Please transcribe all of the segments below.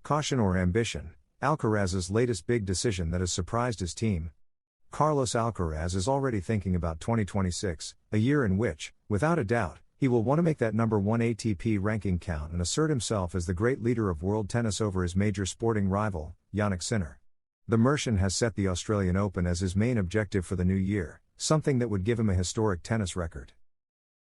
Caution or ambition? Alcaraz's latest big decision that has surprised his team. Carlos Alcaraz is already thinking about 2026, a year in which, without a doubt, he will want to make that number one ATP ranking count and assert himself as the great leader of world tennis over his major sporting rival, Jannik Sinner. The Mercian has set the Australian Open as his main objective for the new year, something that would give him a historic tennis record.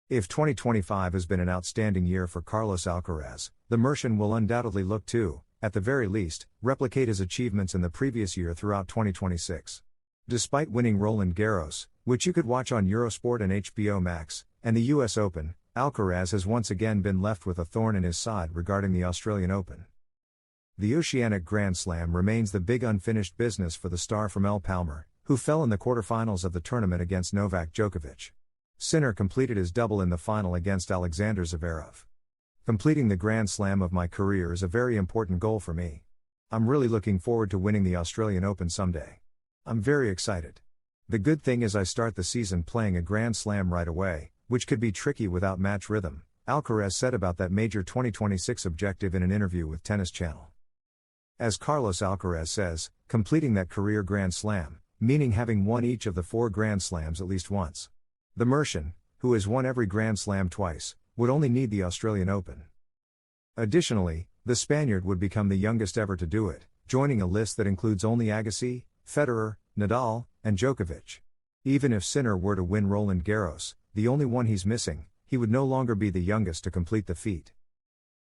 If 2025 has been an outstanding year for Carlos Alcaraz, the Mercian will undoubtedly look to, at the very least, replicate his achievements in the previous year throughout 2026. Despite winning Roland Garros, which you could watch on Eurosport and HBO Max, and the US Open, Alcaraz has once again been left with a thorn in his side regarding the Australian Open. The Oceanic Grand Slam remains the big unfinished business for the star from El Palmar, who fell in the quarterfinals of the tournament against Novak Djokovic. Sinner completed his double in the final against Alexander Zverev. Completing the Grand Slam of my career is a very important goal for me. I'm really looking forward to winning the Australian Open someday. I'm very excited. The good thing is I start the season playing a Grand Slam right away, which could be tricky without match rhythm, Alcaraz said about that major 2026 objective in an interview with Tennis Channel. As Carlos Alcaraz says, completing that career Grand Slam, meaning having won each of the 4 Grand Slams at least once. The Mercian, who has won every Grand Slam twice, would only need the Australian Open. Additionally, the Spaniard would become the youngest ever to do it, joining a list that includes only Agassi, Federer, Nadal, and Djokovic. Even if Sinner were to win Roland Garros, the only one he's missing, he would no longer be the youngest to complete the feat.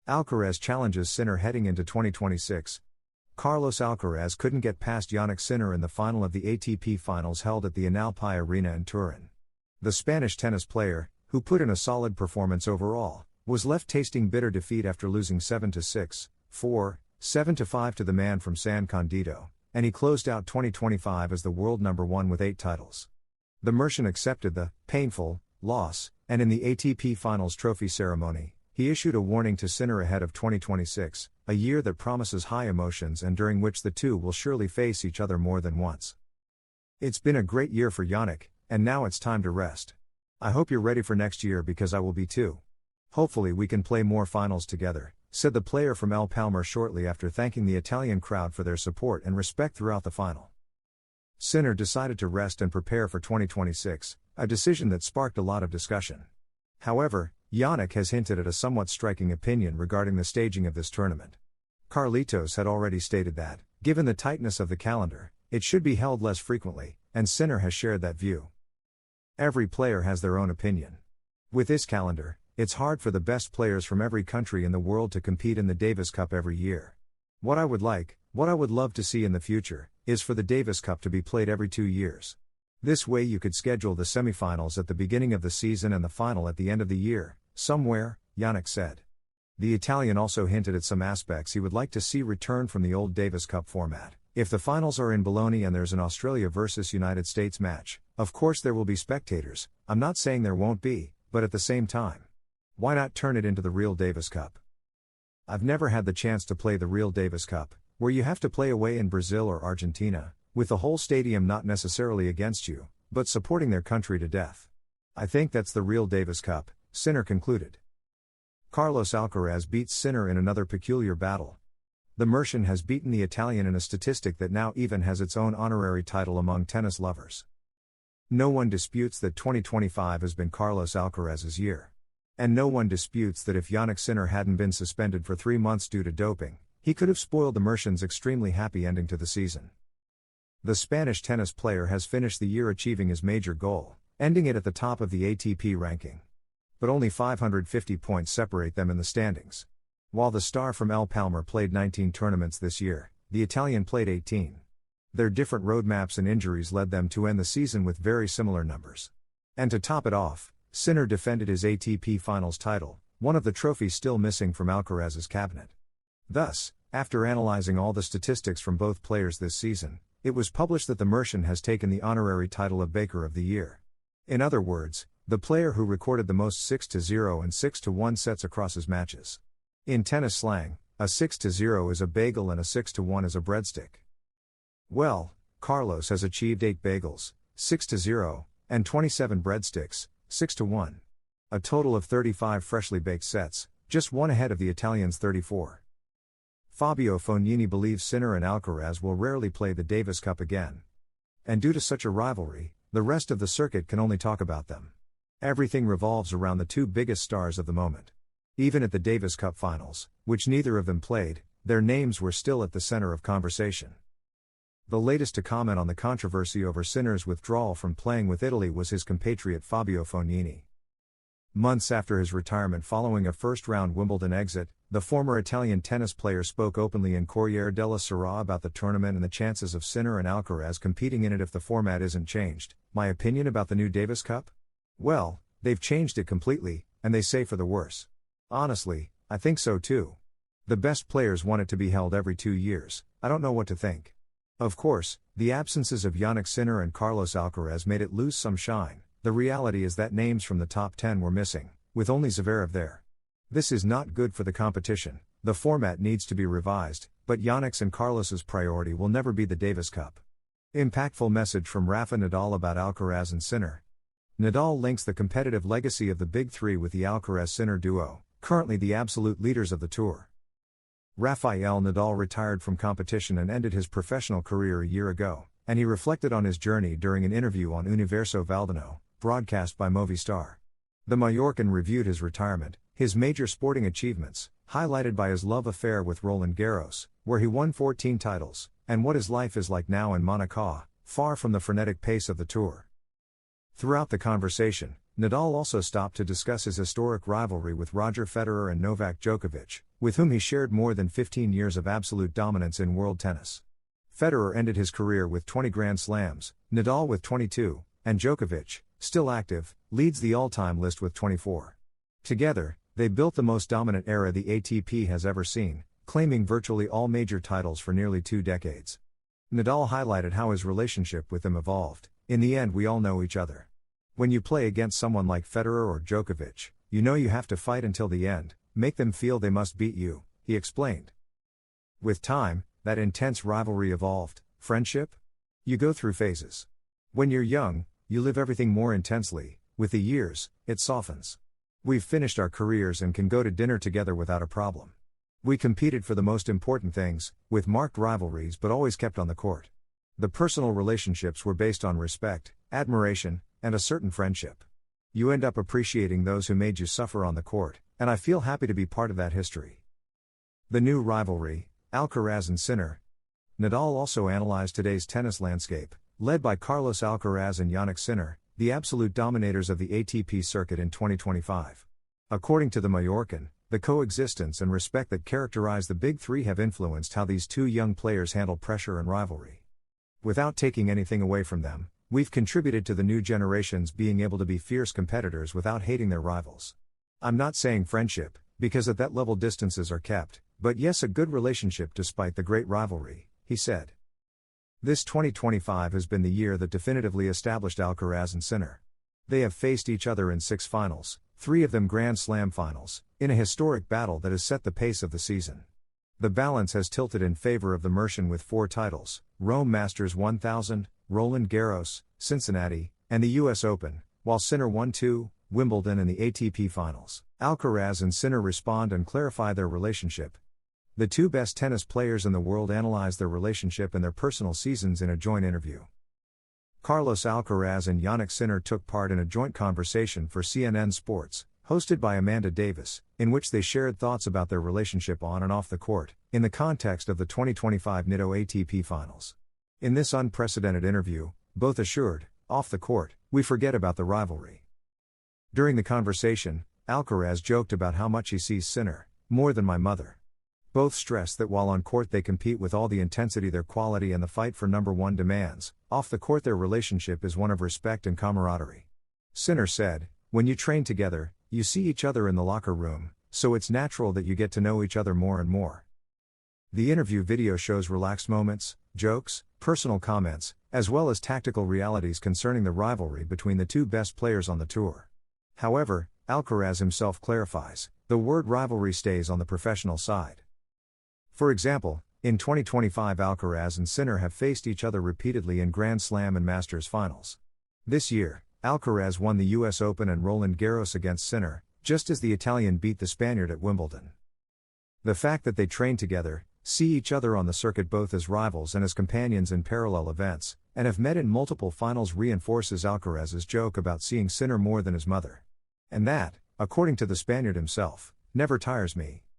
Alcaraz challenges Sinner heading into 2026. Carlos Alcaraz couldn't get past Jannik Sinner in the final of the ATP Finals held at the Enalpi Arena in Turin. The Spanish tennis player, who put in a solid performance overall, was left tasting bitter defeat after losing 7-6, 4, 7-5 to the man from San Candido, and he closed out 2025 as the world number 1 with 8 titles. The Mercian accepted the painful loss, and in the ATP Finals trophy ceremony, he issued a warning to Sinner ahead of 2026, a year that promises high emotions and during which the two will surely face each other more than once. It's been a great year for Jannik, and now it's time to rest. I hope you're ready for next year because I will be too. Hopefully we can play more finals together, said the player from El Palmar shortly after thanking the Italian crowd for their support and respect throughout the final. Sinner decided to rest and prepare for 2026, a decision that sparked a lot of discussion. However, Jannik has hinted at a somewhat striking opinion regarding the staging of this tournament. Carlitos had already stated that, given the tightness of the calendar, it should be held less frequently, and Sinner has shared that view. Every player has their own opinion. With this calendar, it's hard for the best players from every country in the world to compete in the Davis Cup every year. What I would love to see in the future, is for the Davis Cup to be played every 2 years. This way you could schedule the semifinals at the beginning of the season and the final at the end of the year, somewhere, Jannik said. The Italian also hinted at some aspects he would like to see return from the old Davis Cup format. If the finals are in Bologna and there's an Australia versus United States match, of course there will be spectators. I'm not saying there won't be, but at the same time, why not turn it into the real Davis Cup? I've never had the chance to play the real Davis Cup, where you have to play away in Brazil or Argentina, with the whole stadium not necessarily against you, but supporting their country to death. I think that's the real Davis Cup, Sinner concluded. Carlos Alcaraz beats Sinner in another peculiar battle. The Mercian has beaten the Italian in a statistic that now even has its own honorary title among tennis lovers. No one disputes that 2025 has been Carlos Alcaraz's year. And no one disputes that if Jannik Sinner hadn't been suspended for 3 months due to doping, he could have spoiled the Mercian's extremely happy ending to the season. The Spanish tennis player has finished the year achieving his major goal, ending it at the top of the ATP ranking. But only 550 points separate them in the standings. While the star from El Palmar played 19 tournaments this year, the Italian played 18. Their different roadmaps and injuries led them to end the season with very similar numbers. And to top it off, Sinner defended his ATP Finals title, one of the trophies still missing from Alcaraz's cabinet. Thus, after analyzing all the statistics from both players this season, it was published that the Mercian has taken the honorary title of Baker of the Year. In other words, the player who recorded the most 6-0 and 6-1 sets across his matches. In tennis slang, a 6-0 is a bagel and a 6-1 is a breadstick. Well, Carlos has achieved 8 bagels, 6-0, and 27 breadsticks, 6-1. A total of 35 freshly baked sets, just one ahead of the Italian's 34. Fabio Fonini believes Sinner and Alcaraz will rarely play the Davis Cup again. And due to such a rivalry, the rest of the circuit can only talk about them. Everything revolves around the two biggest stars of the moment. Even at the Davis Cup Finals, which neither of them played, their names were still at the center of conversation. The latest to comment on the controversy over Sinner's withdrawal from playing with Italy was his compatriot Fabio Fonini. Months after his retirement following a first-round Wimbledon exit, the former Italian tennis player spoke openly in Corriere della Sera about the tournament and the chances of Sinner and Alcaraz competing in it if the format isn't changed. My opinion about the new Davis Cup? Well, they've changed it completely, and they say for the worse. Honestly, I think so too. The best players want it to be held every 2 years. I don't know what to think. Of course, the absences of Jannik Sinner and Carlos Alcaraz made it lose some shine. The reality is that names from the top 10 were missing, with only Zverev there. This is not good for the competition. The format needs to be revised, but Jannik's and Carlos's priority will never be the Davis Cup. Impactful message from Rafa Nadal about Alcaraz and Sinner. Nadal links the competitive legacy of the Big Three with the Alcaraz-Sinner duo, currently the absolute leaders of the tour. Rafael Nadal retired from competition and ended his professional career a year ago, and he reflected on his journey during an interview on Universo Valdano, broadcast by Movistar. The Mallorcan reviewed his retirement, his major sporting achievements, highlighted by his love affair with Roland Garros, where he won 14 titles, and what his life is like now in Monaco, far from the frenetic pace of the tour. Throughout the conversation, Nadal also stopped to discuss his historic rivalry with Roger Federer and Novak Djokovic, with whom he shared more than 15 years of absolute dominance in world tennis. Federer ended his career with 20 Grand Slams, Nadal with 22, and Djokovic, still active, leads the all-time list with 24. Together, they built the most dominant era the ATP has ever seen, claiming virtually all major titles for nearly 2 decades. Nadal highlighted how his relationship with them evolved. In the end, we all know each other. When you play against someone like Federer or Djokovic, you know you have to fight until the end, make them feel they must beat you, he explained. With time, that intense rivalry evolved. Friendship? You go through phases. When you're young, you live everything more intensely. With the years, it softens. We've finished our careers and can go to dinner together without a problem. We competed for the most important things, with marked rivalries but always kept on the court. The personal relationships were based on respect, admiration, and a certain friendship. You end up appreciating those who made you suffer on the court, and I feel happy to be part of that history. The new rivalry, Alcaraz and Sinner. Nadal also analyzed today's tennis landscape, led by Carlos Alcaraz and Jannik Sinner, the absolute dominators of the ATP circuit in 2025. According to the Mallorcan, the coexistence and respect that characterize the Big Three have influenced how these two young players handle pressure and rivalry. Without taking anything away from them, we've contributed to the new generations being able to be fierce competitors without hating their rivals. I'm not saying friendship, because at that level distances are kept, but yes, a good relationship despite the great rivalry, he said. This 2025 has been the year that definitively established Alcaraz and Sinner. They have faced each other in 6 finals, 3 of them Grand Slam finals, in a historic battle that has set the pace of the season. The balance has tilted in favor of the Mercian with 4 titles, Rome Masters 1000, Roland Garros, Cincinnati, and the US Open, while Sinner won 2, Wimbledon and the ATP Finals. Alcaraz and Sinner respond and clarify their relationship. The two best tennis players in the world analyze their relationship and their personal seasons in a joint interview. Carlos Alcaraz and Jannik Sinner took part in a joint conversation for CNN Sports, hosted by Amanda Davis, in which they shared thoughts about their relationship on and off the court, in the context of the 2025 NITO ATP Finals. In this unprecedented interview, both assured, off the court, we forget about the rivalry. During the conversation, Alcaraz joked about how much he sees Sinner, more than my mother. Both stressed that while on court they compete with all the intensity their quality and the fight for number one demands, off the court their relationship is one of respect and camaraderie. Sinner said, when you train together, you see each other in the locker room, so it's natural that you get to know each other more and more. The interview video shows relaxed moments, jokes, personal comments, as well as tactical realities concerning the rivalry between the two best players on the tour. However, Alcaraz himself clarifies, the word rivalry stays on the professional side. For example, in 2025 Alcaraz and Sinner have faced each other repeatedly in Grand Slam and Masters finals. This year, Alcaraz won the US Open and Roland Garros against Sinner, just as the Italian beat the Spaniard at Wimbledon. The fact that they trained together, see each other on the circuit both as rivals and as companions in parallel events, and have met in multiple finals reinforces Alcaraz's joke about seeing Sinner more than his mother. And that, according to the Spaniard himself, never tires me.